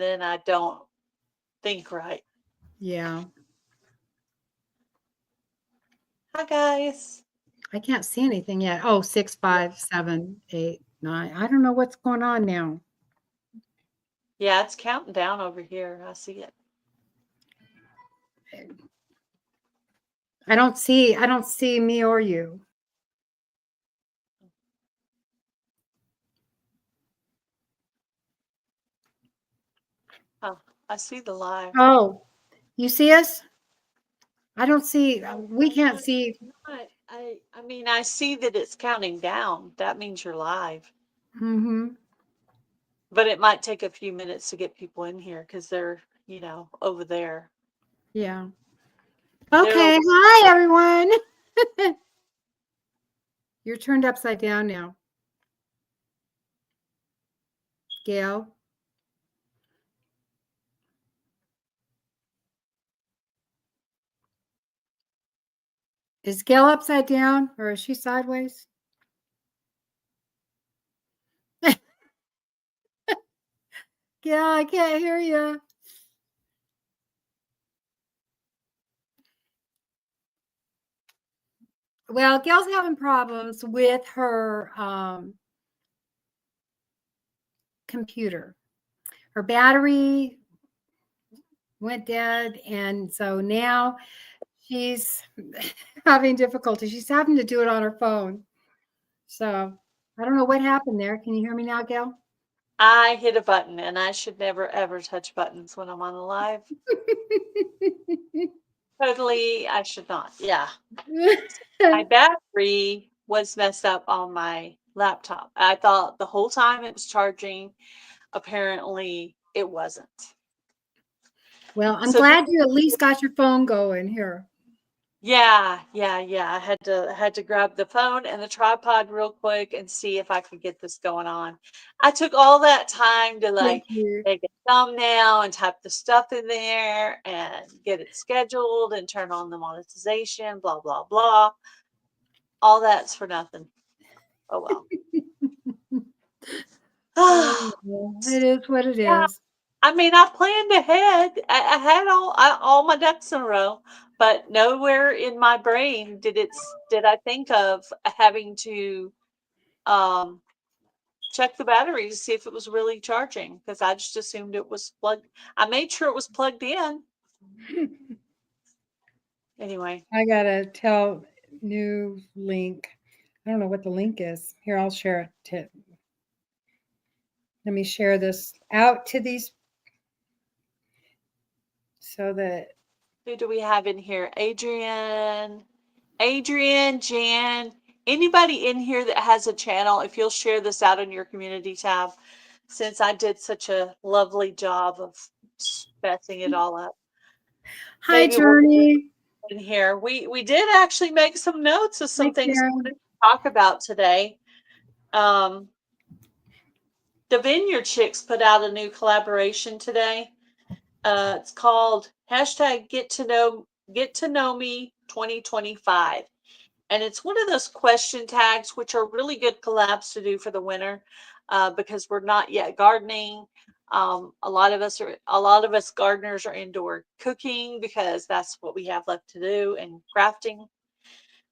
then I don't think right. Yeah. Hi, guys. I can't see anything yet. Oh, 6, 5, 7, 8, 9. I don't know what's going on now. Yeah, it's counting down over here. I see it. I don't see me or you. Oh, I see the live. Oh, you see us? I don't see. We can't see. I mean, I see that it's counting down. That means you're live. Mm-hmm. But it might take a few minutes to get people in here because they're, over there. Yeah. They're Okay. over. Hi, everyone. You're turned upside down now. Gail. Is Gail upside down or is she sideways? Gail, I can't hear you. Well, Gail's having problems with her computer. Her battery went dead, and so now she's having difficulty. She's having to do it on her phone. So I don't know what happened there. Can you hear me now, Gail? I hit a button, and I should never ever touch buttons when I'm on the live. Totally, I should not. Yeah. My battery was messed up on my laptop. I thought the whole time it was charging. Apparently, it wasn't. Well, I'm So this, glad you at least got your phone going here. yeah. I had to grab the phone and the tripod real quick and see if I could get this going on. I took all that time to Thank you. make a thumbnail and type the stuff in there and get it scheduled and turn on the monetization, blah blah blah. All that's for nothing. Oh well. It is what it Yeah, is. I mean, I planned ahead. I had all my ducks in a row, but nowhere in my brain did I think of having to um, check the battery to see if it was really charging because I just assumed it was plugged. I made sure it was plugged in. Anyway, I gotta tell new link. I don't know what the link is. Here, I'll share it. Let me share this out to these so that who do we have in here? Adrian, Jan, anybody in here that has a channel, if you'll share this out on your community tab, since I did such a lovely job of messing it all up. hi, Maybe we'll get Journey. in here. We did actually make some notes of some Hi, things we Karen. wanted to talk about today. The Vineyard Chicks put out a new collaboration today. It's called hashtag Get to Know Me 2025. And it's one of those question tags, which are really good collabs to do for the winter because we're not yet gardening. A lot of us gardeners are indoor cooking because that's what we have left to do and crafting.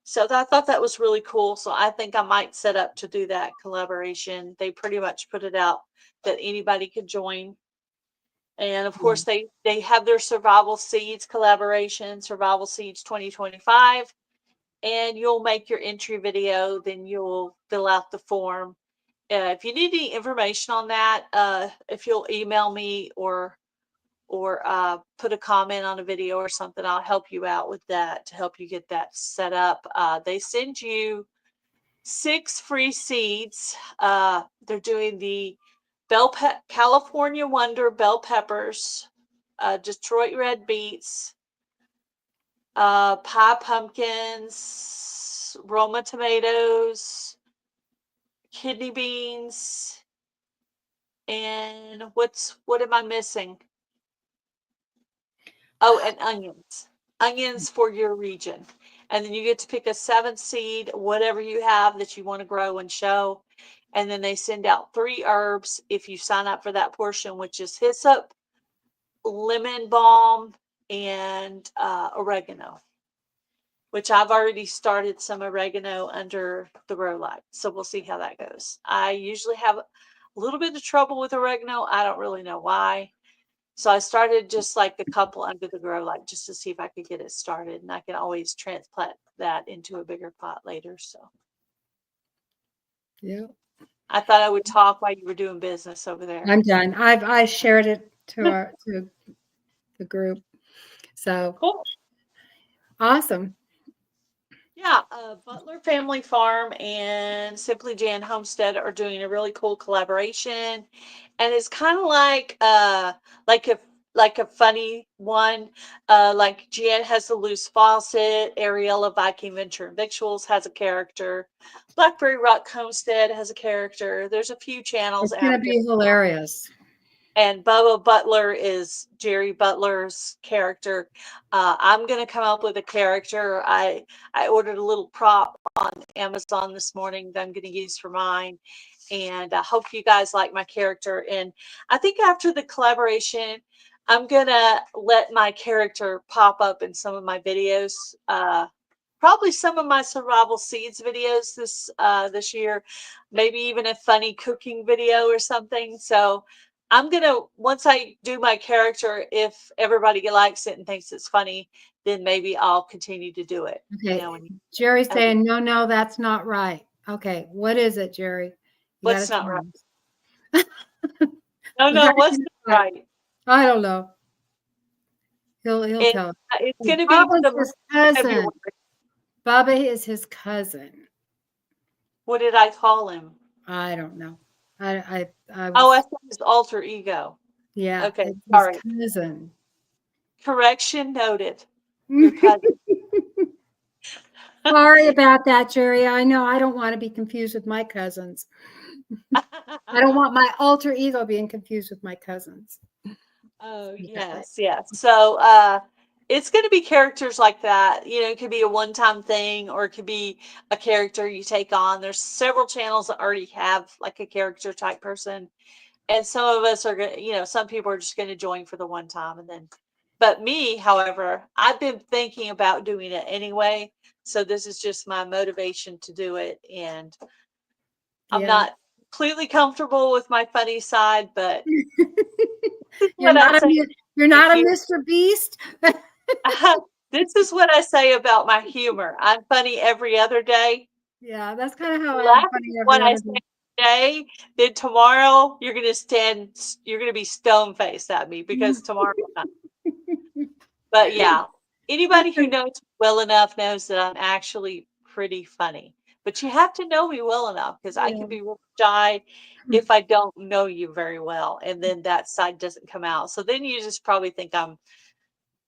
So I thought that was really cool. So I think I might set up to do that collaboration. They pretty much put it out that anybody could join. And of course, they have their Survival Seeds collaboration, Survival Seeds 2025. And you'll make your entry video, then you'll fill out the form. If you need any information on that, if you'll email me or put a comment on a video or something, I'll help you out with that to help you get that set up. They send you 6 free seeds. They're doing the California Wonder bell peppers, Detroit red beets, pie pumpkins, Roma tomatoes, kidney beans, and what am I missing? Oh, and onions. Onions for your region. And then you get to pick a 7th seed, whatever you have that you want to grow and show. And then they send out 3 herbs if you sign up for that portion, which is hyssop, lemon balm, and oregano, which I've already started some oregano under the grow light. So we'll see how that goes. I usually have a little bit of trouble with oregano. I don't really know why. So I started just like a couple under the grow light just to see if I could get it started. And I can always transplant that into a bigger pot later. So Yeah. I thought I would talk while you were doing business over there. I'm done. I shared it to the group. So Cool. awesome. Yeah, Butler Family Farm and Simply Jan Homestead are doing a really cool collaboration, and it's kind of like a funny one. Like Jan has the loose faucet, Ariella Viking Venture and Victuals has a character, Blackberry Rock Homestead has a character. There's a few channels It's gonna out be there. hilarious. And Bubba Butler is Jerry Butler's character. I'm gonna come up with a character. I ordered a little prop on Amazon this morning that I'm gonna use for mine, and I hope you guys like my character. And I think after the collaboration, I'm gonna let my character pop up in some of my videos. Probably some of my survival seeds videos this year, maybe even a funny cooking video or something. So I'm gonna, once I do my character, if everybody likes it and thinks it's funny, then maybe I'll continue to do it. Okay. And Jerry's saying, no, that's not right. Okay, what is it, Jerry? what's not right? No, what's not right? I don't know. He'll tell us. It's gonna be Bubba's his cousin. February. Bubba is his cousin. What did I call him? I don't know. I said his alter ego. Yeah. Okay, it's sorry. his cousin. Correction noted. Your cousin. Sorry about that, Jerry. I know I don't want to be confused with my cousins. I don't want my alter ego being confused with my cousins. Oh, yes. So it's going to be characters like that. You know, it could be a one-time thing, or it could be a character you take on. There's several channels that already have like a character type person. And some of us are going to, you know, some people are just going to join for the one time. And then, but me, however, I've been thinking about doing it anyway. So this is just my motivation to do it. And I'm not completely comfortable with my funny side, but you're not a Mr. Beast. This is what I say about my humor. I'm funny every other day. Yeah, that's kind of how I am funny every other day. Then tomorrow you're gonna be stone faced at me because tomorrow. But yeah, anybody who knows me well enough knows that I'm actually pretty funny. But you have to know me well enough, because I can be real shy if I don't know you very well, and then that side doesn't come out. So then you just probably think I'm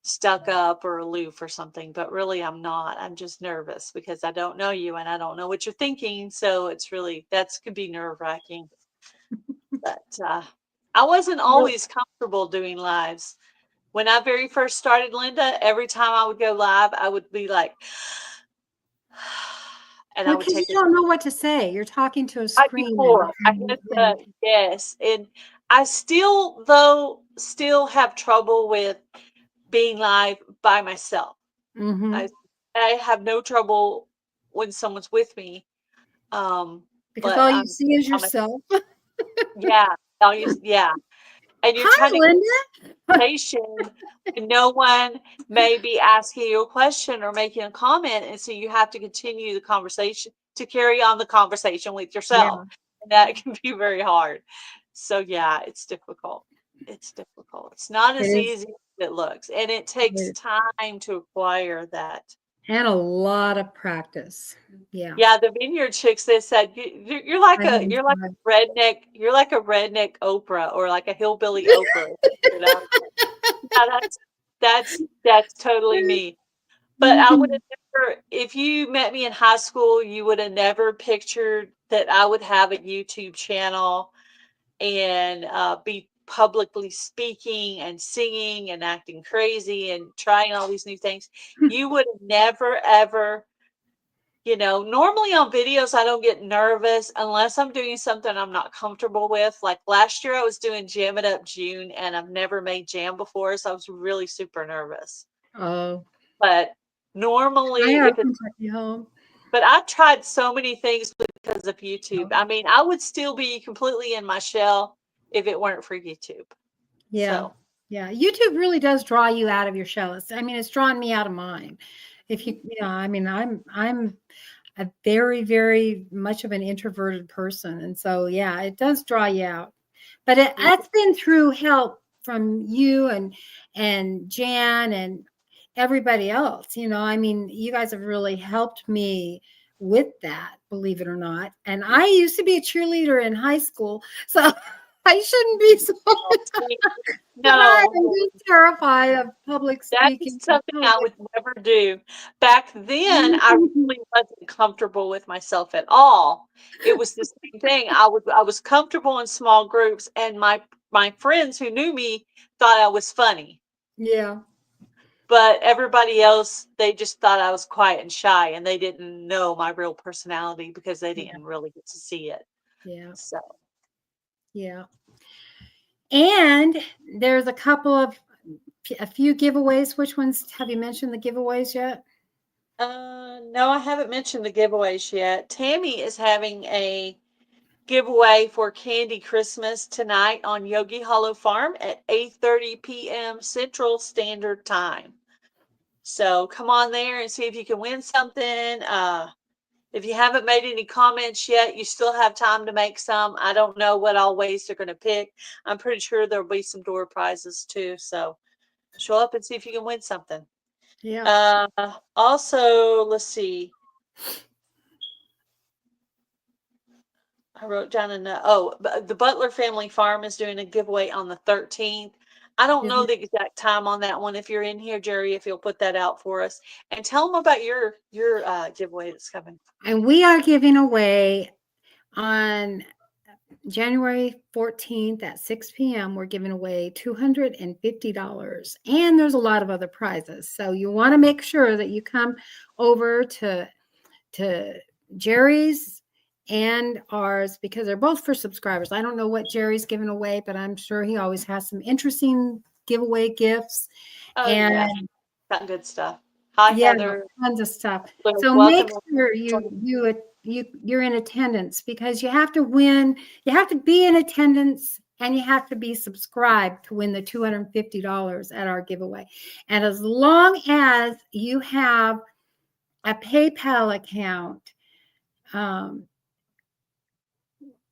stuck up or aloof or something, but really I'm not. I'm just nervous because I don't know you and I don't know what you're thinking. So it's really, could be nerve-wracking. But I wasn't always comfortable doing lives. When I very first started, Lynda, every time I would go live, I would be like, and I would take. You don't know what to say. You're talking to a screen. Yes, and I still have trouble with being live by myself. Mm-hmm. I have no trouble when someone's with me. Because all you see is yourself. Yeah. And you're trying to get conversation, and no one may be asking you a question or making a comment. And so you have to continue the conversation to carry on the conversation with yourself. And that can be very hard. So yeah, it's difficult. It's not as easy as it looks. And it takes time to acquire that. And a lot of practice. Yeah. Yeah, the Vineyard Chicks, they said you're like a redneck, Oprah, or like a hillbilly Oprah. You know? Yeah, that's totally me. But I would have never, if you met me in high school, you would have never pictured that I would have a YouTube channel and be publicly speaking and singing and acting crazy and trying all these new things. You would have never, ever Normally on videos, I don't get nervous unless I'm doing something I'm not comfortable with. Like last year, I was doing Jam It Up June, and I've never made jam before, so I was really super nervous. Oh, But I normally, have Kentucky home. but I've tried so many things because of YouTube. I mean, I would still be completely in my shell if it weren't for YouTube. Yeah. So, Yeah. YouTube really does draw you out of your shell. It's drawn me out of mine. I'm a very, very much of an introverted person. And so, yeah, it does draw you out. But that's been through help from you and Jan and everybody else. You guys have really helped me with that, believe it or not. And I used to be a cheerleader in high school, so I shouldn't be so. I'm no, just terrified of public that speaking. is something I would never do. Back then, I really wasn't comfortable with myself at all. It was the same thing. I was comfortable in small groups, and my friends who knew me thought I was funny. Yeah. But everybody else, they just thought I was quiet and shy, and they didn't know my real personality because they didn't really get to see it. Yeah. So, Yeah. And there's a few giveaways. Which ones have you mentioned the giveaways yet? no, I haven't mentioned the giveaways yet. Tammy is having a giveaway for Candy Christmas tonight on Yogi Hollow Farm at 8:30 p.m. Central Standard Time. So come on there and see if you can win something. If you haven't made any comments yet, you still have time to make some. I don't know what all ways they're going to pick. I'm pretty sure there'll be some door prizes too. So show up and see if you can win something. Yeah. Also, let's see. I wrote down the Butler Family Farm is doing a giveaway on the 13th. I don't know the exact time on that one. If you're in here, Jerry, if you'll put that out for us and tell them about your giveaway that's coming. And we are giving away on January 14th at 6 p.m. We're giving away $250. And there's a lot of other prizes. So you want to make sure that you come over to Jerry's and ours because they're both for subscribers. I don't know what Jerry's giving away, but I'm sure he always has some interesting giveaway gifts. Oh, and yeah. Got good stuff. Hi, yeah, Heather. tons of stuff. Well, So welcome. make sure you're in attendance because you have to win. You have to be in attendance and you have to be subscribed to win the $250 at our giveaway. And as long as you have a PayPal account,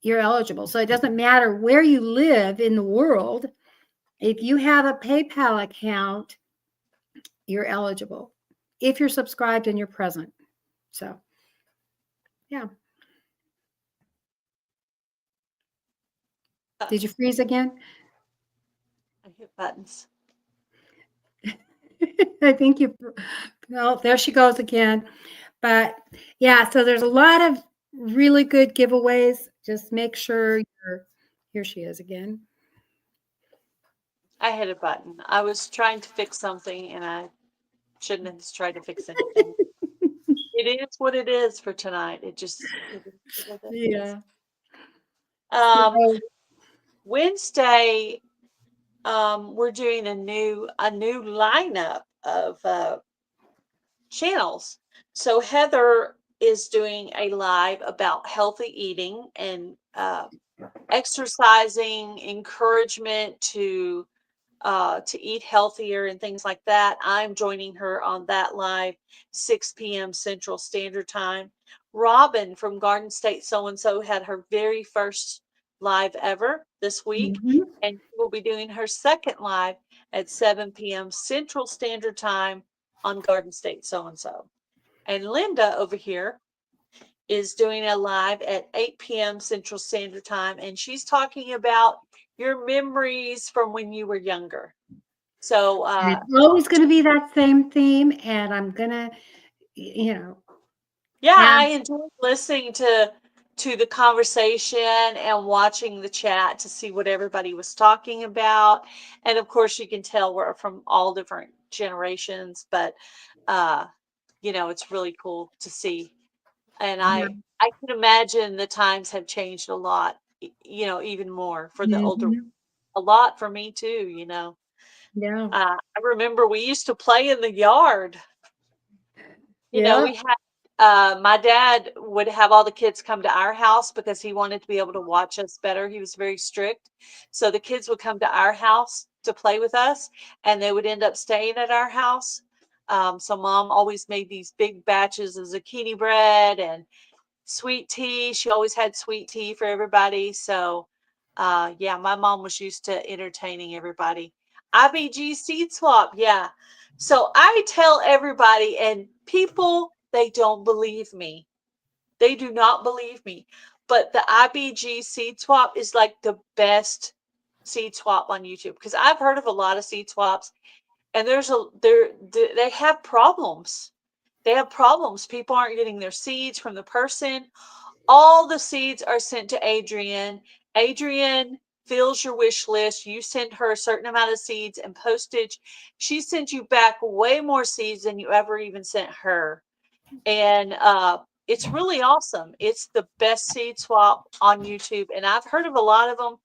you're eligible. So it doesn't matter where you live in the world. If you have a PayPal account, you're eligible if you're subscribed and you're present. So, yeah. Did you freeze again? I hit buttons. I think well, there she goes again. But yeah, so there's a lot of really good giveaways. Just make sure here she is again. I hit a button. I was trying to fix something and I shouldn't have tried to fix anything. It is what it is for tonight. It is what it is. Wednesday, we're doing a new lineup of channels. So Heather is doing a live about healthy eating and exercising, encouragement to eat healthier and things like that. I'm joining her on that live 6 p.m. Central Standard Time. Robin from Garden State So-and-so had her very first live ever this week, and she will be doing her second live at 7 p.m. Central Standard Time on Garden State So-and-so. And Lynda over here is doing a live at 8 p.m. Central Standard Time, and she's talking about your memories from when you were younger. So it's always going to be that same theme, and I'm gonna, yeah, I enjoyed listening to the conversation and watching the chat to see what everybody was talking about. And of course, you can tell we're from all different generations, but it's really cool to see And Yeah. I can imagine the times have changed a lot, even more for the older, Mhm. a lot for me too. Yeah. I remember we used to play in the yard. Yeah. We had, my dad would have all the kids come to our house because he wanted to be able to watch us better. He was very strict. So the kids would come to our house to play with us, and they would end up staying at our house. So mom always made these big batches of zucchini bread and sweet tea. She always had sweet tea for everybody. So, yeah, my mom was used to entertaining everybody. IBG Seed Swap, yeah. So I tell everybody, and people, they don't believe me. They do not believe me. But the IBG Seed Swap is like the best seed swap on YouTube, because I've heard of a lot of seed swaps, and they have problems. They have problems. People aren't getting their seeds from the person. All the seeds are sent to Adrienne. Adrienne fills your wish list. You send her a certain amount of seeds and postage. She sends you back way more seeds than you ever even sent her. And it's really awesome. It's the best seed swap on YouTube. And I've heard of a lot of them.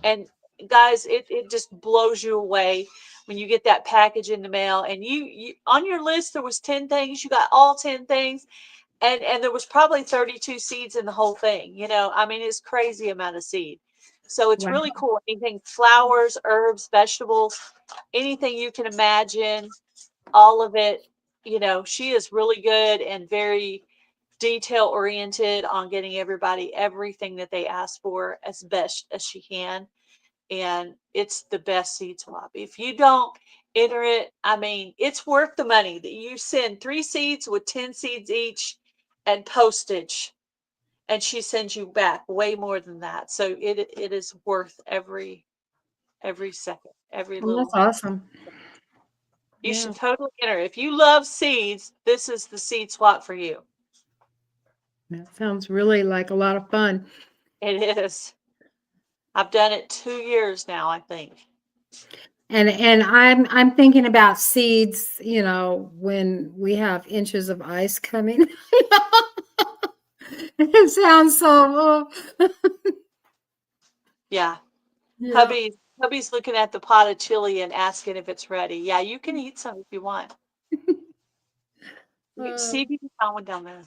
And guys, it just blows you away when you get that package in the mail. And you on your list, there was 10 things. You got all 10 things. And there was probably 32 seeds in the whole thing. I mean, it's crazy amount of seed. So it's Wow. really cool. Anything, flowers, herbs, vegetables, anything you can imagine, all of it. She is really good and very detail oriented on getting everybody everything that they ask for as best as she can. And it's the best seed swap. If you don't enter it, I mean, it's worth the money that you send 3 seeds with 10 seeds each and postage, and she sends you back way more than that. So it is worth every second, every Well, that's little. awesome. You Yeah. should totally enter. If you love seeds, this is the seed swap for you. That sounds really like a lot of fun. It is. I've done it 2 years now, I think. And I'm thinking about seeds, when we have inches of ice coming. It sounds so Yeah. yeah. Hubby's looking at the pot of chili and asking if it's ready. Yeah, you can eat some if you want. See if you can find one down there.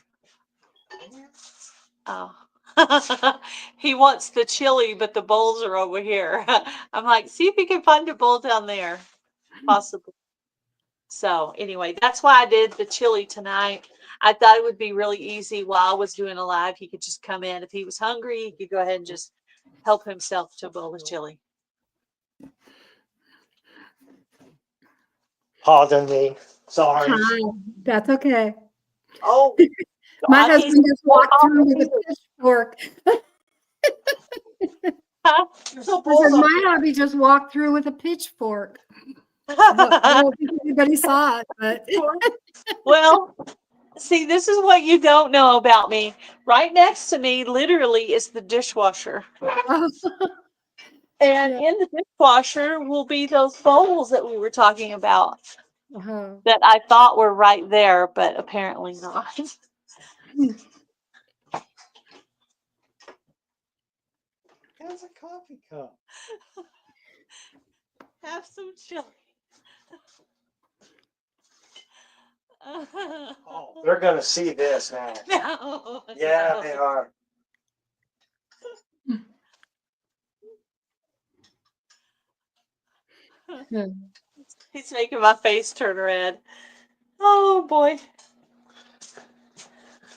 Oh. He wants the chili, but the bowls are over here. I'm like, see if you can find a bowl down there, possibly. So anyway, that's why I did the chili tonight. I thought it would be really easy while I was doing a live. He could just come in. If he was hungry, he could go ahead and just help himself to a bowl of chili. Pardon me. Sorry. Hi. That's okay. Oh, My God, he's husband just walked through with a either. pitchfork. Huh? There's a I bowl said, up my hubby just walked through with a pitchfork. I don't think anybody saw it, but Well, see, this is what you don't know about me. Right next to me, literally, is the dishwasher. oh, And yeah. in the dishwasher will be those bowls that we were talking about Uh-huh. that I thought were right there, but apparently not. There's a coffee cup. Have some chili. Oh, they're gonna see this now. No, Yeah, no. they are. He's making my face turn red. Oh boy.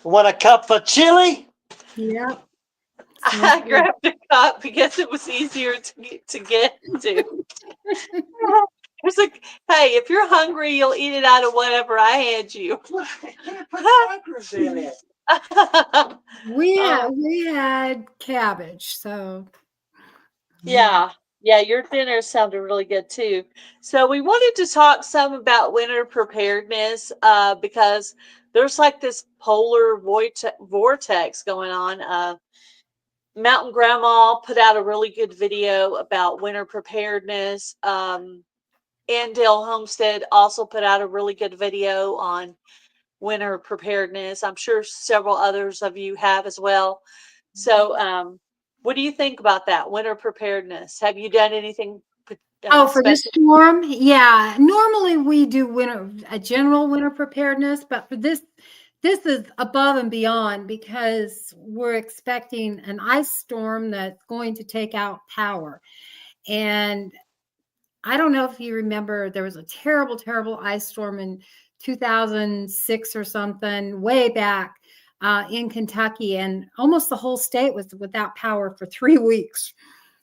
Want a cup of chili? Yeah. I grabbed a cup because it was easier to get to. It's like, hey, if you're hungry, you'll eat it out of whatever I hand you. I can't put crackers in it. We had cabbage, so Yeah, your dinner sounded really good too. So we wanted to talk some about winter preparedness because there's like this polar vortex going on. Mountain Grandma put out a really good video about winter preparedness. Andale Homestead also put out a really good video on winter preparedness. I'm sure several others of you have as well. So, what do you think about that winter preparedness? Have you done anything For this special? storm? Yeah. Normally we do a general winter preparedness, but for this is above and beyond because we're expecting an ice storm that's going to take out power. And I don't know if you remember, there was a terrible, terrible ice storm in 2006 or something, way back in Kentucky, and almost the whole state was without power for 3 weeks.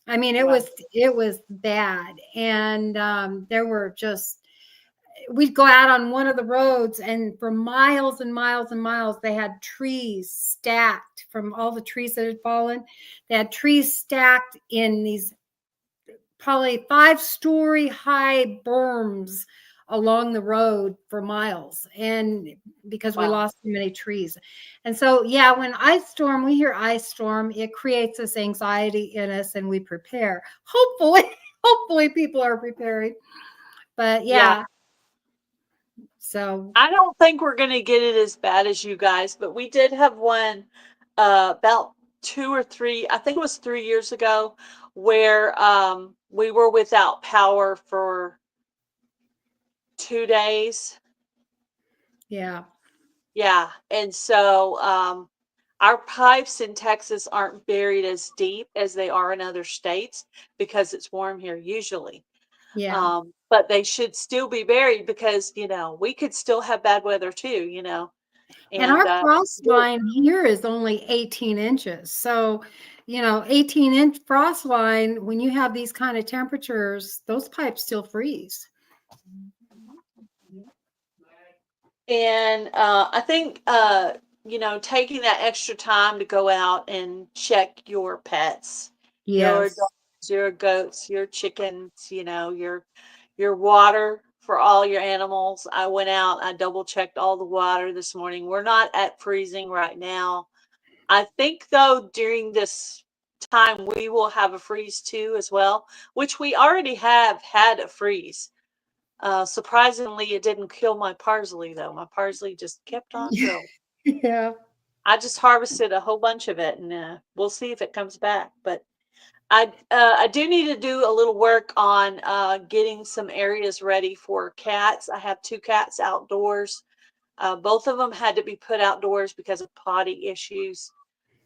I mean, it was bad, and there were just, we'd go out on one of the roads, and for miles and miles and miles, they had trees stacked from all the trees that had fallen. They had trees stacked in these probably 5-story high berms along the road for miles, and because we lost so many trees. And so, yeah, when we hear ice storm, it creates this anxiety in us, and we prepare. Hopefully people are preparing. But yeah. So I don't think we're going to get it as bad as you guys, but we did have one about 2 or 3, I think it was 3 years ago, where we were without power for 2 days. Yeah. Yeah. And so our pipes in Texas aren't buried as deep as they are in other states because it's warm here usually. Yeah. But they should still be buried because, we could still have bad weather too, And our And frost line here is only 18 inches. So, 18-inch frost line, when you have these kind of temperatures, those pipes still freeze. And I think, taking that extra time to go out and check your pets, your Yes. dogs, your goats, your chickens, your water for all your animals. I went out, I double checked all the water this morning. We're not at freezing right now. I think though during this time we will have a freeze too as well, which we already have had a freeze. Surprisingly, it didn't kill my parsley though. My parsley just kept on growing. Yeah. I just harvested a whole bunch of it, and we'll see if it comes back. But I do need to do a little work on getting some areas ready for cats. I have 2 cats outdoors. Both of them had to be put outdoors because of potty issues.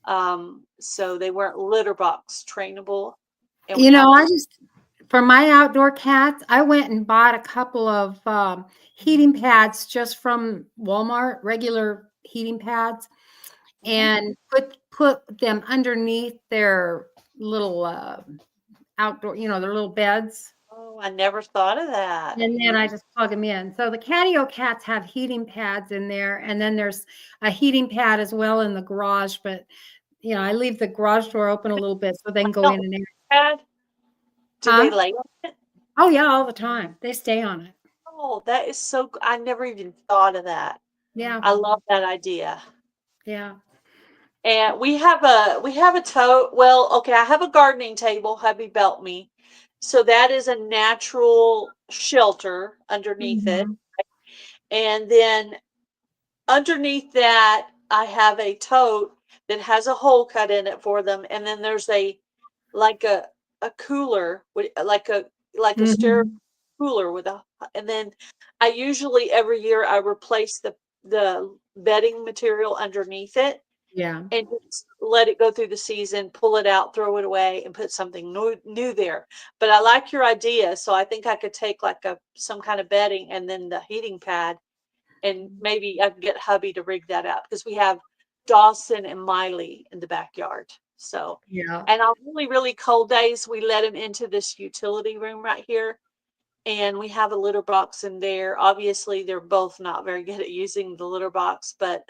So they weren't litter box trainable. And we have to. For my outdoor cats, I went and bought a couple of heating pads just from Walmart, regular heating pads, and put them underneath their little outdoor, their little beds. Oh, I never thought of that. And then I just plug them in. So the catio cats have heating pads in there, and then there's a heating pad as well in the garage. But I leave the garage door open a little bit so they can go in and Pad? Do they lay on it? Oh yeah, all the time. They stay on it. Oh, that is so. I never even thought of that. Yeah. I love that idea. Yeah. And we have a tote. Well, okay, I have a gardening table. Hubby built me, so that is a natural shelter underneath it. And then underneath that, I have a tote that has a hole cut in it for them. And then there's a cooler, like a stereo cooler and then I usually every year I replace the bedding material underneath it. Yeah. And just let it go through the season, pull it out, throw it away, and put something new there. But I like your idea, so I think I could take some kind of bedding and then the heating pad, and maybe I can get hubby to rig that out because we have Dawson and Miley in the backyard. So Yeah. and on really, really cold days, we let him into this utility room right here. And we have a litter box in there. Obviously, they're both not very good at using the litter box, but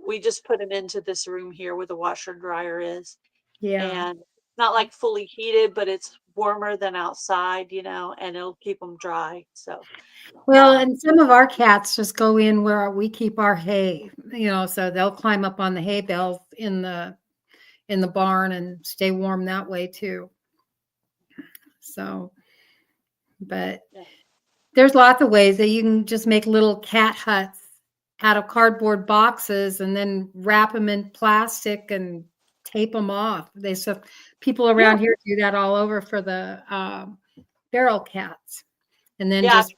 we just put them into this room here where the washer and dryer is. Yeah. And not like fully heated, but it's warmer than outside, and it'll keep them dry. So, Well, and some of our cats just go in where we keep our hay, so they'll climb up on the hay bales in the barn and stay warm that way too. So, but there's lots of ways that you can just make little cat huts out of cardboard boxes and then wrap them in plastic and tape them off. So people around here do that all over for the feral cats, and then just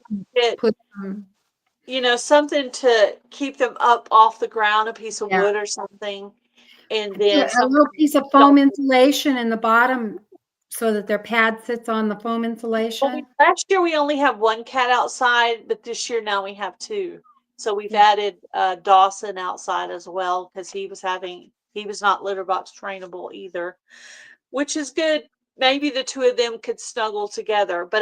put them. Something to keep them up off the ground, a piece of wood or something. And then a little piece of foam insulation in the bottom so that their pad sits on the foam insulation. Last year we only have one cat outside, but this year now we have two. So we've added Dawson outside as well, because he was not litter box trainable either, which is good. Maybe the two of them could snuggle together, but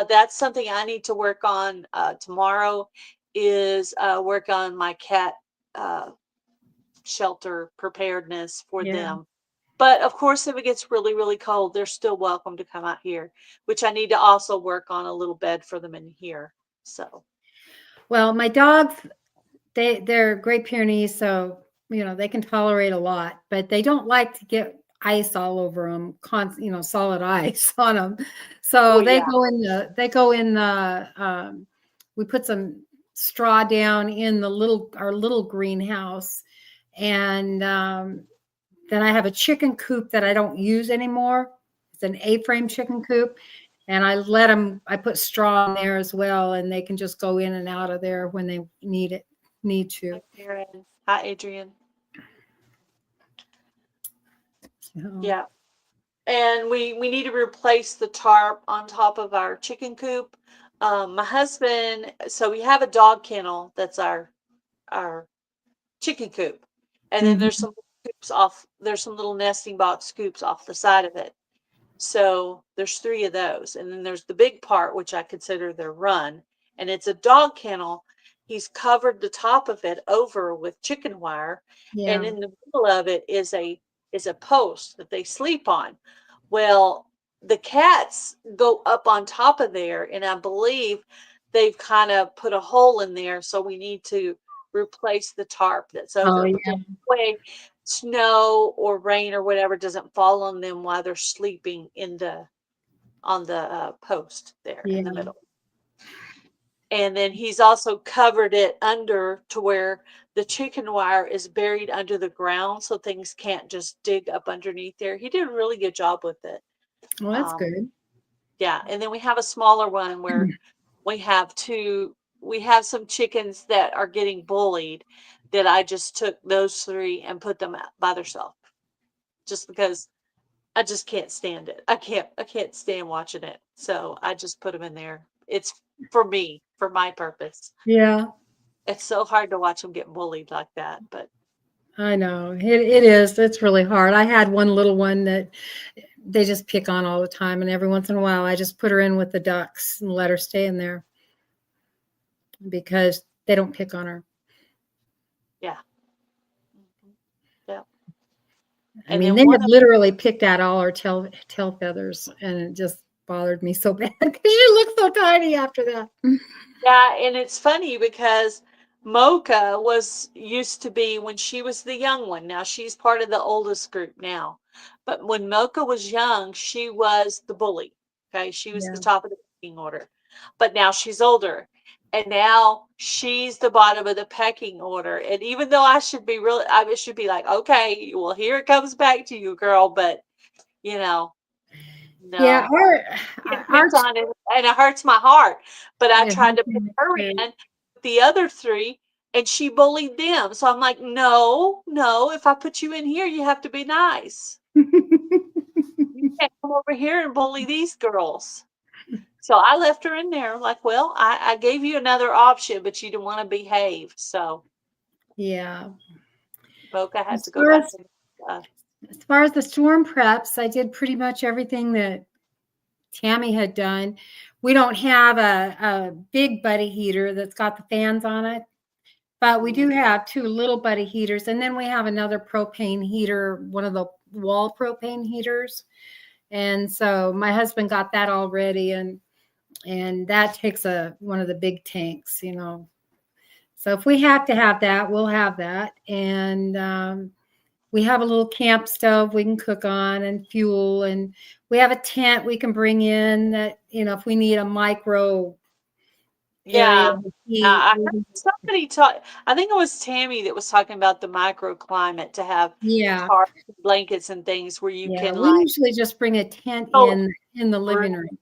that's something I need to work on tomorrow, is work on my cat shelter preparedness for them. But of course, if it gets really, really cold, they're still welcome to come out here, which I need to also work on a little bed for them in here. So, well, my dogs, they're Great Pyrenees, so they can tolerate a lot, but they don't like to get ice all over them, solid ice on them. So they go in the we put some straw down in our little greenhouse, and then I have a chicken coop that I don't use anymore. It's an A-frame chicken coop, and I put straw in there as well, and they can just go in and out of there when they need to. Hi, Adrian. Yeah. And we need to replace the tarp on top of our chicken coop. My husband, so we have a dog kennel that's our chicken coop. And then there's some little nesting box scoops off the side of it. So there's 3 of those. And then there's the big part, which I consider their run. And it's a dog kennel. He's covered the top of it over with chicken wire. Yeah. And in the middle of it is a post that they sleep on. Well, the cats go up on top of there, and I believe they've kind of put a hole in there. So we need to replace the tarp that's over. That way snow or rain or whatever doesn't fall on them while they're sleeping on the post there in the middle. And then he's also covered it under to where the chicken wire is buried under the ground, so things can't just dig up underneath there. He did a really good job with it. Well, that's good. Yeah. And then we have a smaller one where we have some chickens that are getting bullied, that I just took those 3 and put them out by themselves, just because I just can't stand it. I can't stand watching it. So I just put them in there. It's for me, for my purpose. Yeah. It's so hard to watch them get bullied like that, but I know it is. It's really hard. I had one little one that they just pick on all the time, and every once in a while I just put her in with the ducks and let her stay in there because they don't pick on her. Yeah. Yeah. I mean, they have literally picked out all her tail feathers, and it just bothered me so bad because she looked so tiny after that. Yeah, and it's funny because Mocha used to be, when she was the young one. Now she's part of the oldest group now. But when Mocha was young, she was the bully. Okay. She was the top of the pecking order. But now she's older. And now she's the bottom of the pecking order. And even though I should be like, okay, well, here it comes back to you, girl. But, no. Yeah, and it hurts my heart. But I tried to put her in with the other 3, and she bullied them. So I'm like, no, if I put you in here, you have to be nice. You can't come over here and bully these girls. So I left her in there. Like, well, I gave you another option, but you didn't want to behave. So yeah, Boca had to go back. As far as the storm preps, I did pretty much everything that Tammy had done. We don't have a big buddy heater that's got the fans on it, but we do have 2 little buddy heaters. And then we have another propane heater, one of the wall propane heaters. And so my husband got that already, and that takes one of the big tanks, So if we have to have that, we'll have that. And we have a little camp stove we can cook on, and fuel, and we have a tent we can bring in that, if we need a micro area. Yeah. with heat. I heard somebody talk. I think it was Tammy that was talking about the microclimate to have Yeah, tarps, blankets, and things where you yeah. can We like usually just bring a tent oh, in the living room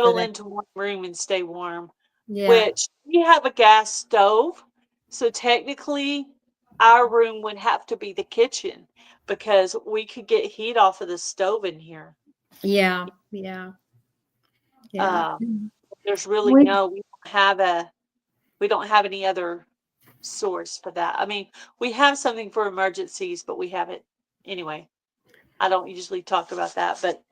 for huddle that. into one room and stay warm. Yeah, Which we have a gas stove, so technically our room would have to be the kitchen because we could get heat off of the stove in here. yeah, yeah, yeah. Uh, there's really We we don't have any other source for that. I mean, we have something for emergencies, but we haven't anyway. I don't usually talk about that, but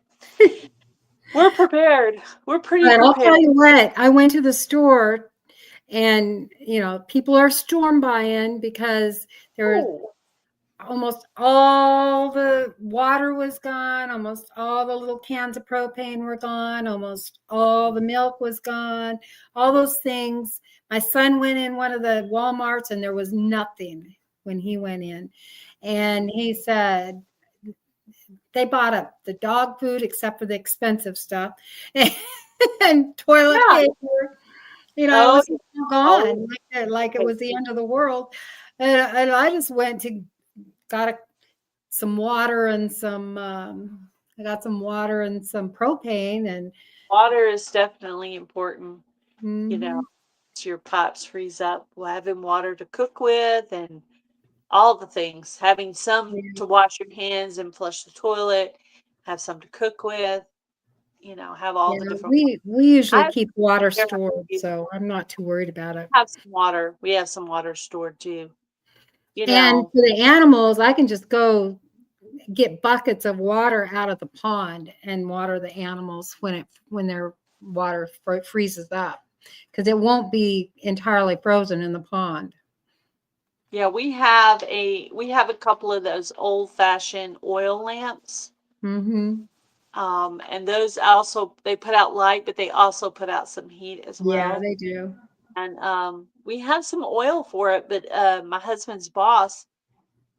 we're prepared. We're pretty But I'll prepared. tell you what, I went to the store and, people are storm buying because there's Oh, almost all the water was gone, almost all the little cans of propane were gone, almost all the milk was gone, all those things. My son went in one of the Walmarts and there was nothing when he went in. And he said they bought up the dog food except for the expensive stuff and toilet yeah. paper. It Oh, was all gone, like it okay. was the end of the world. And I just went to got some water and some I got some water and some propane and Water is definitely important. You know, mhm, so your pipes freeze up. Having water to cook with and all the things. Having some yeah, to wash your hands and flush the toilet. Have some to cook with. Have all yeah, the different. we usually I keep water have stored, so I'm not too worried about it. some water. We have some water stored too. You And know, for the animals, I can just go get buckets of water out of the pond and water the animals when their water freezes up because it won't be entirely frozen in the pond. yeah, we have a couple of those old fashioned oil lamps. Hmm. And those also they put out light, but they also put out some heat as Yeah, well. they do. And we have some oil for it, but my husband's boss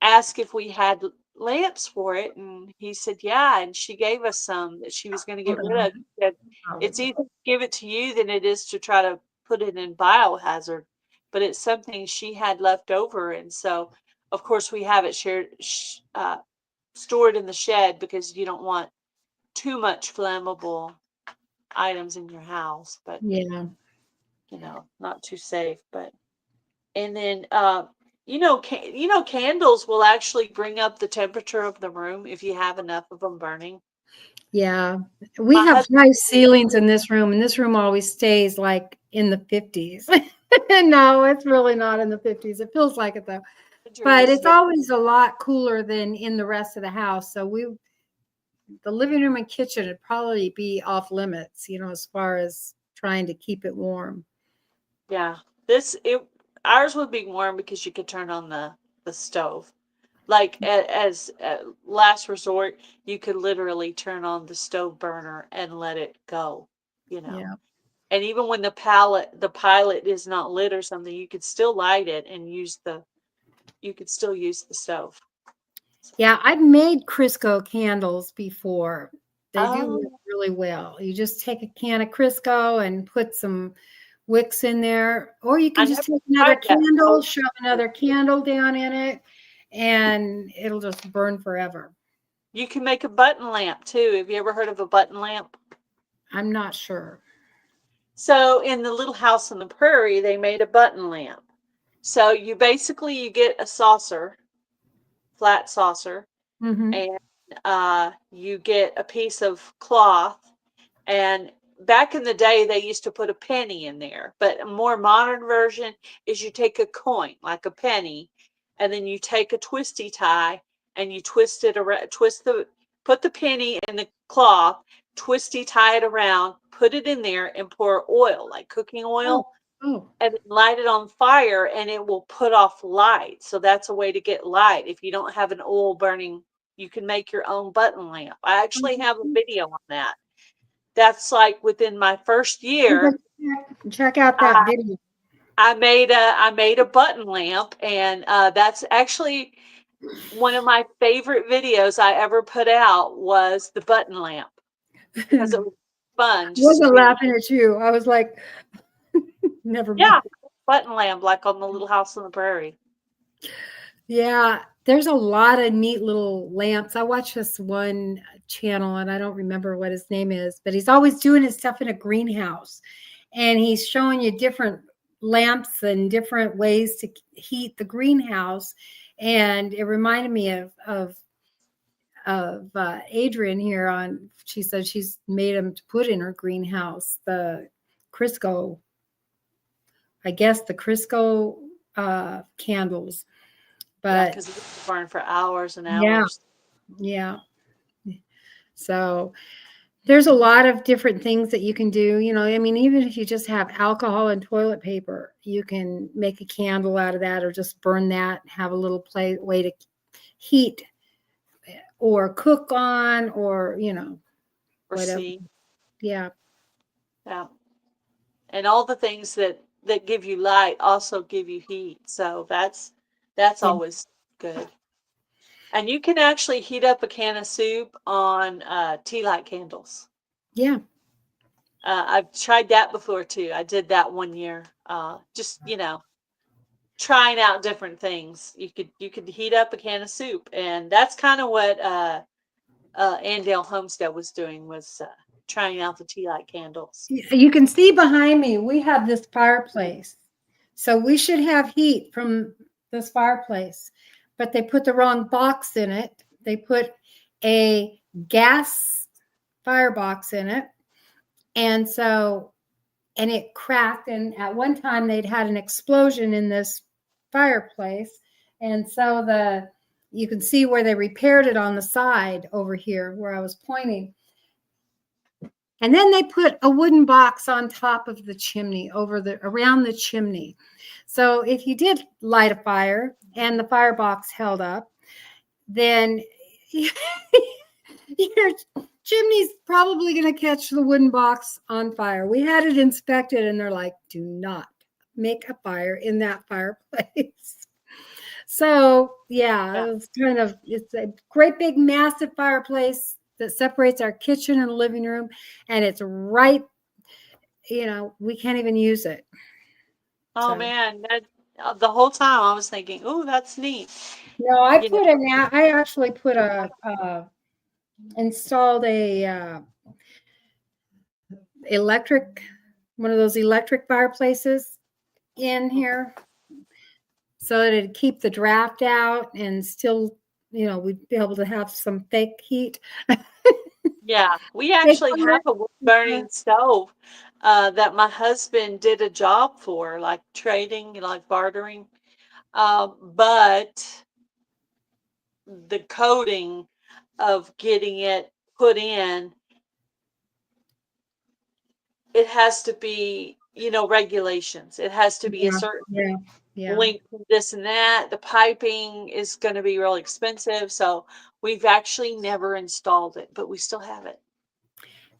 asked if we had lamps for it, and he said, yeah, and she gave us some that she was going to get Hold rid on. of. He said, it's easier to give it to you than it is to try to put it in biohazard, but it's something she had left over, and so of course we have it stored in the shed because you don't want too much flammable items in your house, but Yeah. not too safe. But and then candles will actually bring up the temperature of the room if you have enough of them burning. Yeah. We My have husband high ceilings in this room, and this room always stays like in the 50s. No, it's really not in the 50s. It feels like it though. But is it's very always a lot cooler than in the rest of the house. So the living room and kitchen would probably be off limits, as far as trying to keep it warm. yeah. Ours would be warm because you could turn on the stove. Like as last resort, you could literally turn on the stove burner and let it go. You know. Yeah. And even when the pilot is not lit or something, you could still light it and you could still use the stove. Yeah, I've made Crisco candles before. They do work Oh, really well. You just take a can of Crisco and put some wicks in there, or you I can just never take another tried that. candle, Oh, shove another candle down in it, and it'll just burn forever. you can make a button lamp too. Have you ever heard of a button lamp? I'm not sure. So in the little house on the prairie, they made a button lamp. So you get a saucer, flat saucer, Hmm. and you get a piece of cloth. And back in the day, they used to put a penny in there. But a more modern version is you take a coin, like a penny, and then you take a twisty tie and you twist it around, put the penny in the cloth, twisty tie it around, put it in there, and pour oil, like cooking Oh, oil, oh, and then light it on fire, and it will put off light. So that's a way to get light. If you don't have an oil burning, you can make your own button lamp. I actually have a video on that. That's like within my first year, check out that I, video. I made a button lamp, and that's actually one of my favorite videos I ever put out was the button lamp because it I was fun. Just wasn't you know, laughing at you. I was like, Never mind. Yeah, button lamp like on the Little House on the Prairie. Yeah, there's a lot of neat little lamps. I watch this one channel and I don't remember what his name is, but he's always doing his stuff in a greenhouse. And he's showing you different lamps and different ways to heat the greenhouse. And it reminded me of Adrian here on, she said she's made them to put in her greenhouse, the Crisco, I guess the Crisco candles. But because it would burn for hours and yeah, hours. yeah. So there's a lot of different things that you can do. You know, I mean, even if you just have alcohol and toilet paper, you can make a candle out of that or just burn that, have a little way to heat or cook on, or, you know, Or whatever. see. Yeah. Yeah. And all the things that give you light also give you heat. So that's Yeah. always good. And you can actually heat up a can of soup on tea light candles. Yeah. I've tried that before too. I did that one year. Just, trying out different things. You could heat up a can of soup, and that's kind of what Andale Homestead was doing, was trying out the tea light candles. You can see behind me, we have this fireplace. So we should have heat from this fireplace, but they put the wrong box in it. They put a gas firebox in it. And so, and it cracked. And at one time they'd had an explosion in this fireplace. And so you can see where they repaired it on the side over here where I was pointing. And then they put a wooden box on top of the chimney, around the chimney. So if you did light a fire and the firebox held up, then your chimney's probably going to catch the wooden box on fire. We had it inspected and they're like, do not make a fire in that fireplace. So yeah. It's a great big massive fireplace that separates our kitchen and living room, and it's right, we can't even use it. Oh So. man, the whole time I was thinking, "Oh, that's neat." No, I actually installed a one of those electric fireplaces in here so that it'd keep the draft out and still, we'd be able to have some fake heat. Yeah, we actually have a wood burning stove that my husband did a job for, like trading, like bartering. But the coding of getting it put in, it has to be, regulations. It has to be a certain length, this and that. The piping is going to be really expensive. So we've actually never installed it, but we still have it.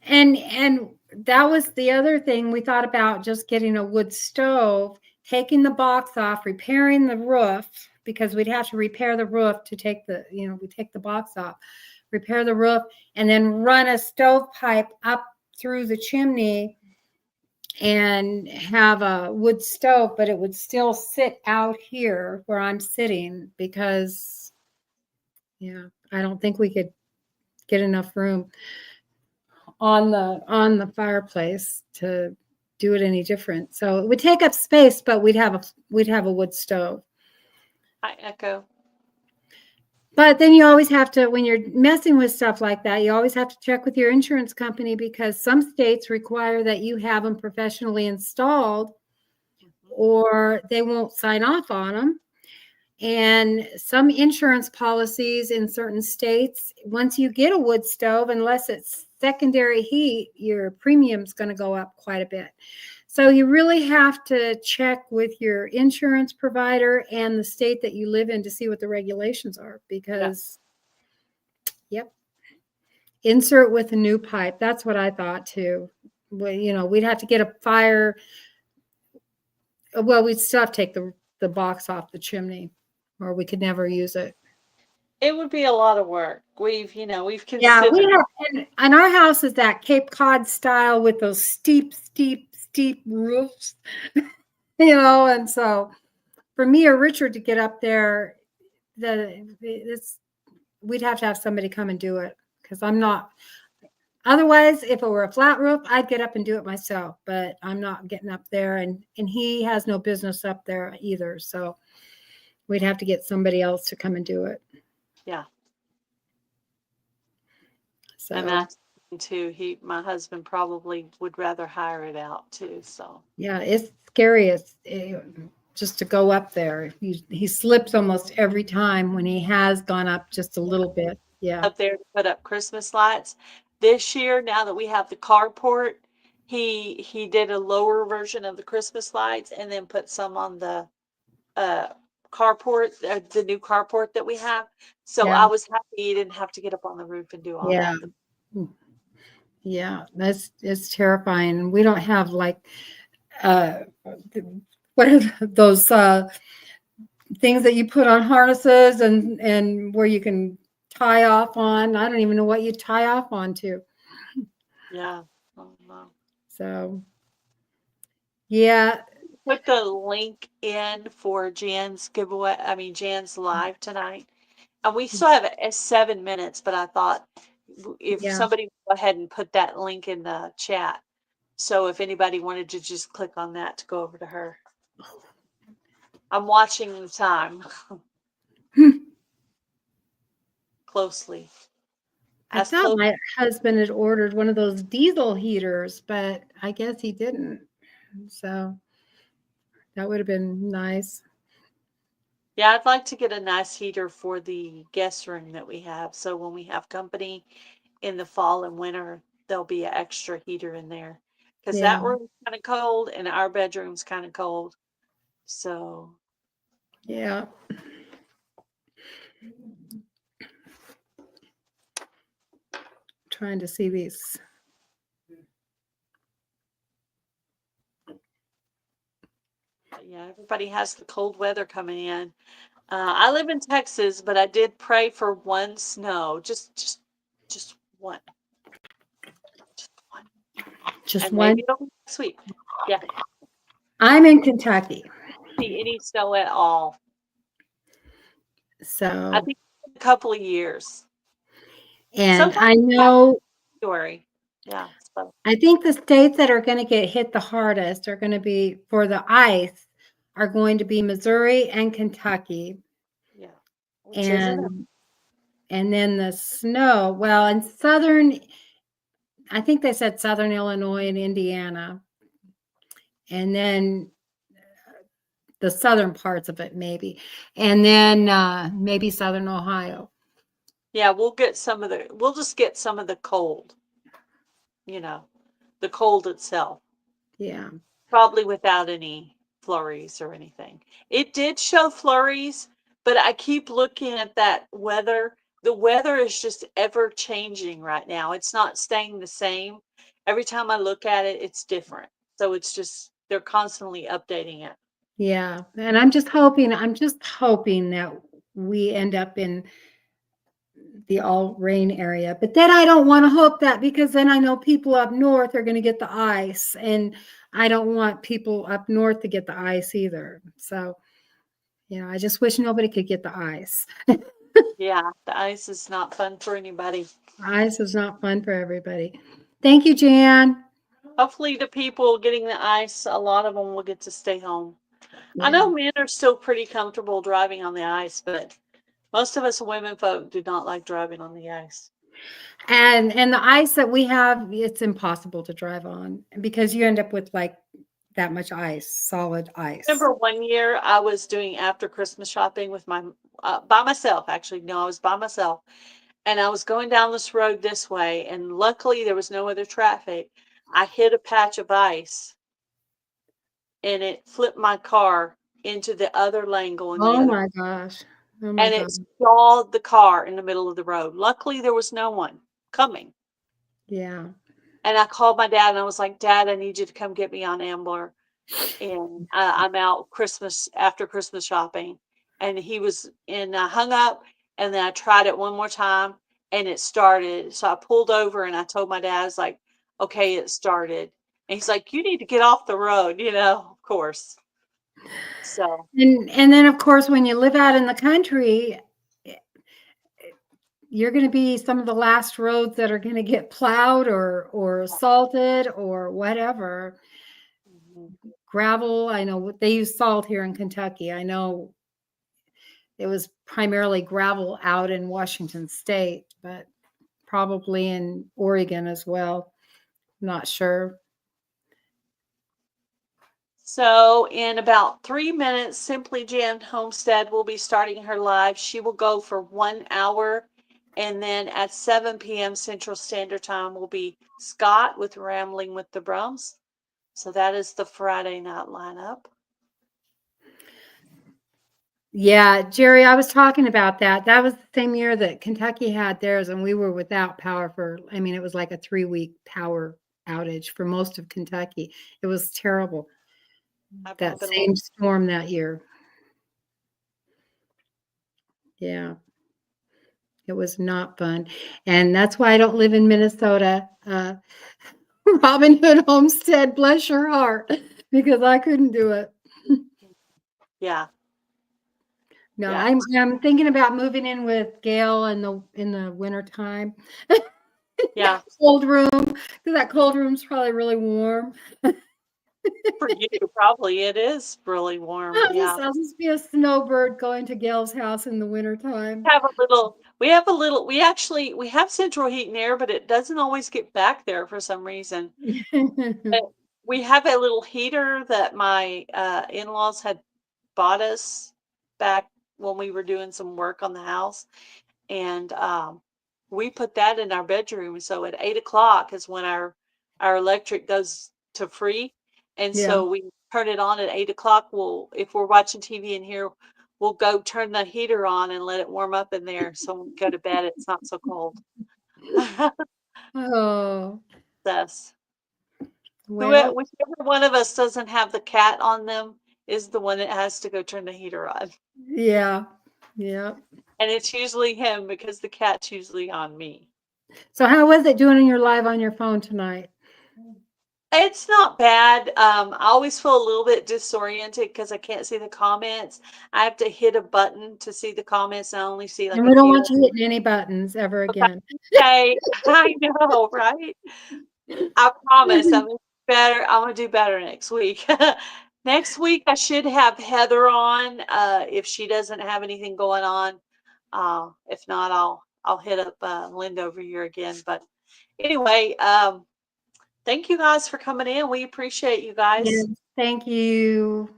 And that was the other thing we thought about, just getting a wood stove, taking the box off, repairing the roof, because we'd have to repair the roof to take we take the box off, repair the roof, and then run a stovepipe up through the chimney and have a wood stove, but it would still sit out here where I'm sitting, because I don't think we could get enough room on the fireplace to do it any different. So it would take up space, but we'd have a wood stove. I echo. But then you always have to, when you're messing with stuff like that, you always have to check with your insurance company, because some states require that you have them professionally installed or they won't sign off on them. And some insurance policies in certain states, once you get a wood stove, unless it's secondary heat, your premium's going to go up quite a bit. So you really have to check with your insurance provider and the state that you live in to see what the regulations are, because insert with a new pipe. That's what I thought too. Well, we'd have to get a fire. Well, we'd still have to take the box off the chimney, or we could never use it. It would be a lot of work. We've considered. Yeah, and our house is that Cape Cod style with those steep steep roofs, and so for me or Richard to get up there, we'd have to have somebody come and do it because I'm not. Otherwise, if it were a flat roof, I'd get up and do it myself, but I'm not getting up there, and he has no business up there either. So we'd have to get somebody else to come and do it. Yeah. So And that's too. My husband probably would rather hire it out too. So yeah, it's scary. Just to go up there. He slips almost every time when he has gone up just a little bit. Yeah. up there to put up Christmas lights. This year, now that we have the carport, he did a lower version of the Christmas lights and then put some on the carport, the new carport that we have. So Yeah. I was happy he didn't have to get up on the roof and do all Yeah. that. Yeah, it's terrifying. We don't have like what are those things that you put on harnesses and where you can tie off on. I don't even know what you tie off onto. Yeah. Oh, no. So yeah. Put the link in for Jan's giveaway. I mean, Jan's live tonight. And we still have 7 minutes, but I thought if Yeah. somebody would go ahead and put that link in the chat. So if anybody wanted to just click on that to go over to her. I'm watching the time closely. I thought my husband had ordered one of those diesel heaters, but I guess he didn't. So that would have been nice. Yeah, I'd like to get a nice heater for the guest room that we have. So when we have company in the fall and winter, there'll be an extra heater in there. Because that room's kind of cold and our bedroom's kind of cold. So yeah. Trying to see these. yeah, everybody has the cold weather coming in. I live in Texas, but I did pray for one snow, just one, Just and one. maybe it'll be next week. Yeah, I'm in Kentucky, see any snow at all. so I think a couple of years. and Sometimes I know. February. Yeah. So. I think the states that are going to get hit the hardest are going to be for the ice are going to be Missouri and Kentucky. Yeah. Which isn't And then the snow. Well, in I think they said southern Illinois and Indiana. And then the southern parts of it, maybe. And then maybe southern Ohio. Yeah, we'll just get some of the cold. The cold itself. Yeah. Probably without any flurries or anything. It did show flurries, but I keep looking at that weather. The weather is just ever changing right now. It's not staying the same. Every time I look at it, it's different. So it's just, they're constantly updating it. Yeah. And I'm just hoping that we end up in the all rain area. But then I don't want to hope that because then I know people up north are going to get the ice. And I don't want people up north to get the ice either. So, I just wish nobody could get the ice. Yeah, the ice is not fun for anybody. Ice is not fun for everybody. Thank you, Jan. Hopefully the people getting the ice, a lot of them will get to stay home. Yeah. I know men are still pretty comfortable driving on the ice, but most of us women folk do not like driving on the ice. And the ice that we have, it's impossible to drive on because you end up with like that much ice, solid ice. Remember one year I was doing after Christmas shopping with my by myself. Actually, no, I was by myself, and I was going down this road this way, and luckily there was no other traffic. I hit a patch of ice, and it flipped my car into the other lane going the Oh other. my gosh! Oh my And God. it stalled the car in the middle of the road. Luckily, there was no one coming. Yeah. And I called my dad, and I was like, "Dad, I need you to come get me on Ambler." And I'm out after Christmas shopping, and he was and I hung up, and then I tried it one more time, and it started. So I pulled over and I told my dad, I was like, okay, it started. And he's like, you need to get off the road, of course. So, And then of course, when you live out in the country, you're going to be some of the last roads that are going to get plowed or salted or whatever. Gravel. I know they use salt here in Kentucky. I know it was primarily gravel out in Washington State, but probably in Oregon as well. Not sure. So in about 3 minutes, Simply Jan Homestead will be starting her live. She will go for 1 hour. And then at 7 p.m. Central Standard Time will be Scott with Rambling with the Brums. So that is the Friday night lineup. Yeah, Jerry, I was talking about that. That was the same year that Kentucky had theirs, and we were without power for, it was like a 3-week power outage for most of Kentucky. It was terrible. That same storm that year. Yeah. It was not fun. And that's why I don't live in Minnesota. Robin Hood Homestead, bless your heart, because I couldn't do it. Yeah. No, Yeah. I'm thinking about moving in with Gail in the winter time. Yeah. Cold room, because that cold room's probably really warm. For you, probably it is really warm. I'll just be a snowbird going to Gail's house in the wintertime. We have central heat and air, but it doesn't always get back there for some reason. We have a little heater that my in-laws had bought us back when we were doing some work on the house. And we put that in our bedroom. So at 8 o'clock is when our electric goes to free. And so we turn it on at 8 o'clock. If we're watching TV in here, we'll go turn the heater on and let it warm up in there. So when we go to bed, it's not so cold. Oh. Yes. Well, Whichever one of us doesn't have the cat on them is the one that has to go turn the heater on. yeah. Yeah. And it's usually him because the cat's usually on me. So how was it doing your live on your phone tonight? It's not bad. I always feel a little bit disoriented because I can't see the comments. I have to hit a button to see the comments, and I only see like And we don't want you hitting any buttons ever again. Okay, I know, right? I promise I'm better. I'm gonna do better next week. Next week I should have Heather on if she doesn't have anything going on. If not, I'll hit up Lynda over here again. But anyway, thank you guys for coming in. We appreciate you guys. Yes, thank you.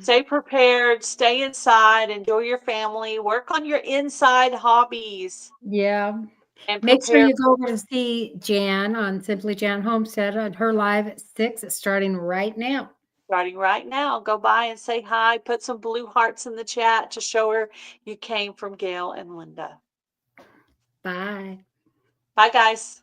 Stay prepared, stay inside, enjoy your family, work on your inside hobbies. Yeah. And make sure you go over to see Jan on Simply Jan Homestead on her live at 6. It's starting right now. Starting right now. Go by and say hi. Put some blue hearts in the chat to show her you came from Gail and Lynda. Bye. Bye, guys.